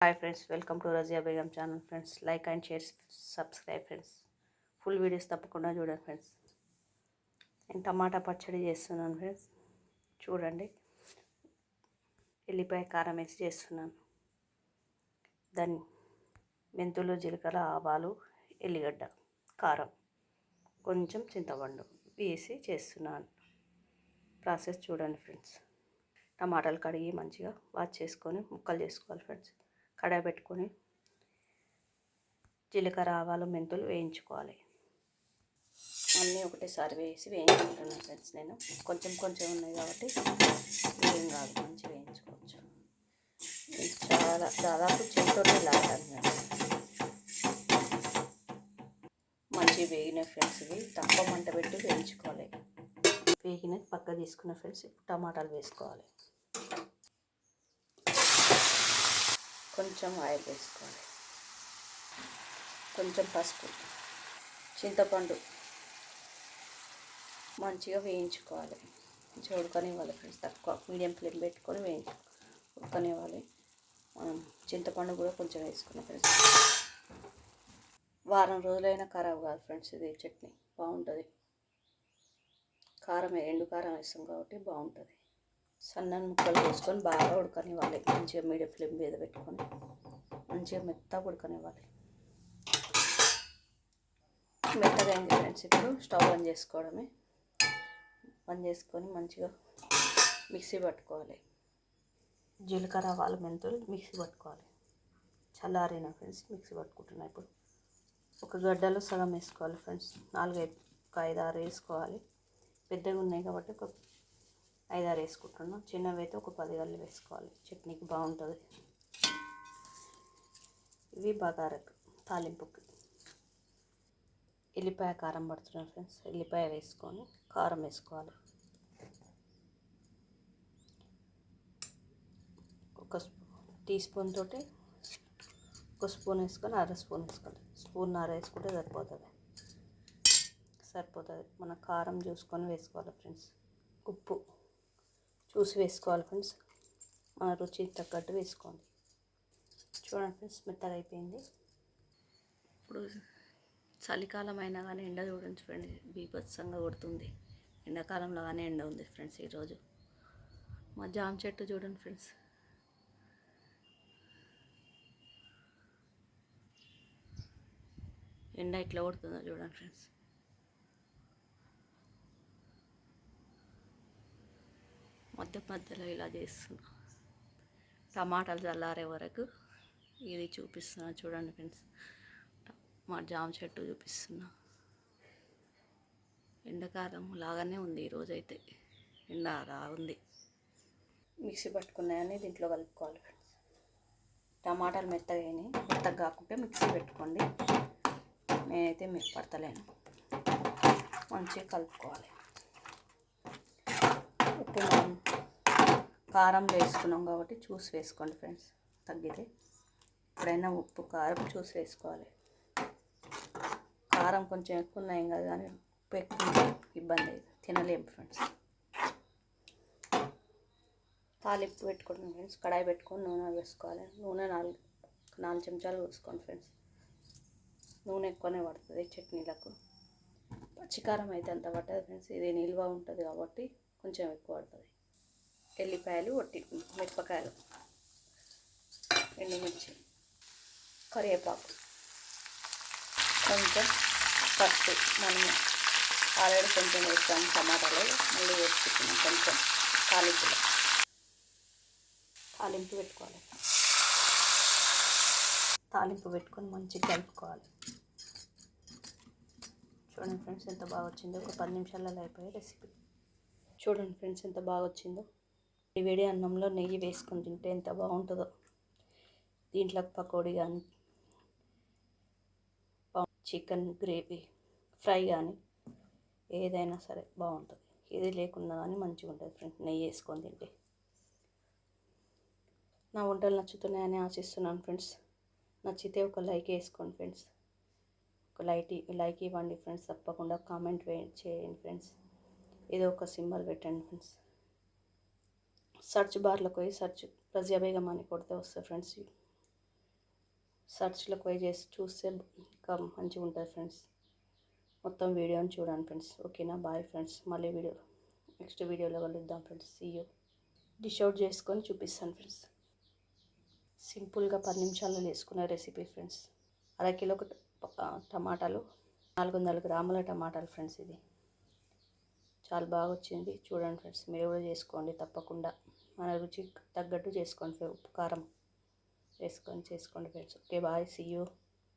Hi friends, welcome to Razia Begum channel. Friends, like and share, subscribe friends. Full videos తప్పకుండా చూడండి friends. నేను టమాటా పచ్చడి చేస్తున్నాను ఫ్రెండ్స్. చూడండి, ఎల్లిపాయ కారం వేసి చేస్తున్నాను. దాన్ని మెంతులు, జీలకర్ర, ఆవాలు, ఎల్లిగడ్డ, కారం, కొంచెం చింతపండు వేసి చేస్తున్నాను. ప్రాసెస్ చూడండి ఫ్రెండ్స్. టమాటాలు కడిగి మంచిగా వాష్ చేసుకొని ముక్కలు చేసుకోవాలి ఫ్రెండ్స్. కడాయి పెట్టుకొని జీలకర్ర, ఆవాలు, మెంతులు వేయించుకోవాలి. అన్నీ ఒకటేసారి వేసి వేయించుకుంటున్నాను ఫ్రెండ్స్. నేను కొంచెం కొంచెం ఉన్నాయి కాబట్టి ఏం కాదు, మంచిగా వేయించుకోవచ్చు. చాలా దాదాపు చేతితోనే లాగాలి ఫ్రెండ్స్. మంచిగా వేగిన ఫ్రెండ్స్. ఇవి తక్కువ మంట పెట్టి వేయించుకోవాలి. వేగినది పక్క తీసుకున్న ఫ్రెండ్స్. ఇప్పుడు టమాటాలు వేసుకోవాలి. కొంచెం ఆయిల్ వేసుకోవాలి. కొంచెం పసుపు, చింతపండు మంచిగా వేయించుకోవాలి. మంచిగా ఉడకనివ్వాలి ఫ్రెండ్స్. తక్కువ మీడియం ఫ్లేమ్ పెట్టుకొని ఉడకనివ్వాలి. మనం చింతపండు కూడా కొంచెం వేసుకున్నాం ఫ్రెండ్స్. వారం రోజులైనా ఖరాబ్ కాదు ఫ్రెండ్స్. ఇది చట్నీ బాగుంటుంది. కారం ఎండు కారం వేస్తాం కాబట్టి బాగుంటుంది. సన్నని ముక్కలు వేసుకొని బాగా ఉడకనివ్వాలి. మంచిగా మీడియం ఫ్లేమ్ మీద పెట్టుకొని మంచిగా మెత్తగా ఉడకనివ్వాలి. మెత్తగా అయింది ఫ్రెండ్స్. ఇప్పుడు స్టవ్ ఆన్ చేసుకోవడమే. ఆన్ చేసుకొని మంచిగా మిక్సీ పట్టుకోవాలి. జీలకర్ర, ఆవాలు, మెంతులు మిక్సీ పట్టుకోవాలి. చల్లారిన ఫ్రెండ్స్ మిక్సీ పట్టుకుంటున్నా. ఇప్పుడు ఒక గడ్డలో సగం వేసుకోవాలి ఫ్రెండ్స్. 5-6 వేసుకోవాలి. పెద్దగా ఉన్నాయి కాబట్టి ఒక 5-6 వేసుకుంటున్నాం. చిన్నవి అయితే ఒక 10 గల్లు వేసుకోవాలి. చట్నీకి బాగుంటుంది. ఇవి బగారకు తాలింపుకి. ఎల్లిపాయ కారం పడుతున్నాను ఫ్రెండ్స్. ఎల్లిపాయ వేసుకొని కారం వేసుకోవాలి. ఒక టీ స్పూన్ తోటి ఒక స్పూన్ వేసుకొని 1/2 స్పూన్ వేసుకోవాలి. స్పూన్నర వేసుకుంటే సరిపోతుంది. మన కారం చూసుకొని వేసుకోవాలి ఫ్రెండ్స్. ఉప్పు చూసి వేసుకోవాలి ఫ్రెండ్స్. మన రుచి తగ్గట్టు వేసుకోండి. చూడండి ఫ్రెండ్స్, మెత్తగా అయిపోయింది. ఇప్పుడు చలికాలం అయినా కానీ ఎండ చూడండి ఫ్రెండ్స్, బీభత్సంగా కొడుతుంది. ఎండాకాలంలో కానీ ఎండ ఉంది ఫ్రెండ్స్. ఈరోజు మా జామ చెట్టు చూడండి ఫ్రెండ్స్. ఎండ ఇట్లా కొడుతుందో చూడండి ఫ్రెండ్స్. మధ్యలో ఇలా చేస్తున్నా. టమాటాలు చల్లారే వరకు ఇది చూపిస్తున్నా చూడండి ఫ్రెండ్స్. మా జామ చెట్టు చూపిస్తున్నా. ఎండాకాలం లాగానే ఉంది ఈరోజైతే. ఎండ ఉంది. మిక్సీ పట్టుకున్నాయని దీంట్లో కలుపుకోవాలి ఫ్రెండ్స్. టమాటాలు మెత్తగా కాకుంటే మిక్సీ పెట్టుకోండి. నేనైతే మీకు పడతలేను. మంచిగా కలుపుకోవాలి. ఉప్పు మనం కారం వేసుకున్నాం కాబట్టి చూసి వేసుకోండి ఫ్రెండ్స్. తగ్గితే ఎప్పుడైనా ఉప్పు కారం చూసి వేసుకోవాలి. కారం కొంచెం ఎక్కువ ఉన్నాయి కదా, కానీ ఉప్పు ఎక్కువ ఇబ్బంది తినలేము ఫ్రెండ్స్. తాలింపు పెట్టుకోండి ఫ్రెండ్స్. కడాయి పెట్టుకొని నూనె వేసుకోవాలి. నూనె 4 చెంచాలు వేసుకోండి ఫ్రెండ్స్. నూనె ఎక్కువనే పడుతుంది చట్నీలకు. పచ్చికారం అయితే అంత పట్టదు ఫ్రెండ్స్. ఇది నిల్వ ఉంటుంది కాబట్టి కొంచెం ఎక్కువ పడుతుంది. ఎల్లిపాయలు, మిరపకాయలు, ఎండుమిర్చి, కరివేపాకు, కొంచెం పసుపు. మనము ఆల్రెడీ కొంచెం వేస్తాము టమాటాలో, మళ్ళీ వేసుకుంటున్నాం కొంచెం తాలింపు పెట్టుకోవాలి. తాలింపు పెట్టుకొని మంచిగా కలుపుకోవాలి. చూడండి ఫ్రెండ్స్ ఎంత బాగా వచ్చిందో. ఒక 10 నిమిషాలలో అయిపోయే రెసిపీ. చూడండి ఫ్రెండ్స్ ఎంత బాగా వచ్చిందో. ఈ వేడి అన్నంలో నెయ్యి వేసుకొని తింటే ఎంత బాగుంటుందో. దీంట్లో పకోడీ కానీ, చికెన్ గ్రేవీ ఫ్రై కానీ ఏదైనా సరే బాగుంటుంది. ఇది లేకుండా కానీ మంచిగా ఉంటుంది ఫ్రెండ్స్ నెయ్యి వేసుకొని తింటే. నా వంటలు నచ్చుతున్నాయని ఆశిస్తున్నాను ఫ్రెండ్స్. నచ్చితే ఒక లైక్ వేసుకోండి ఫ్రెండ్స్. ఒక లైక్ ఇవ్వండి ఫ్రెండ్స్. తప్పకుండా కామెంట్ చేయండి ఫ్రెండ్స్. ఏదో ఒక సింబల్ పెట్టండి ఫ్రెండ్స్. సర్చ్ బార్లోకి పోయి రజియా బేగం అని కొడితే వస్తుంది ఫ్రెండ్స్. సర్చ్లోకి పోయి చేసి చూస్తే ఇంకా మంచిగా ఉంటుంది ఫ్రెండ్స్. మొత్తం వీడియోని చూడండి ఫ్రెండ్స్. ఓకేనా? Bye friends. మళ్ళీ నెక్స్ట్ వీడియోలో కలుద్దాం friends. See you. Dish out చేసుకొని చూపిస్తాను ఫ్రెండ్స్. సింపుల్గా 10 నిమిషాల్లో వేసుకునే రెసిపీ ఫ్రెండ్స్. అరకిలో టమాటాలు, 400 గ్రాముల టమాటాలు ఫ్రెండ్స్. ఇది చాలా బాగా వచ్చింది. చూడండి ఫ్రెండ్స్, మీరు కూడా చేసుకోండి తప్పకుండా. మన రుచి తగ్గట్టు చేసుకోండి. ఉప్పు కారం వేసుకొని చేసుకోండి friends. Okay bye. See you.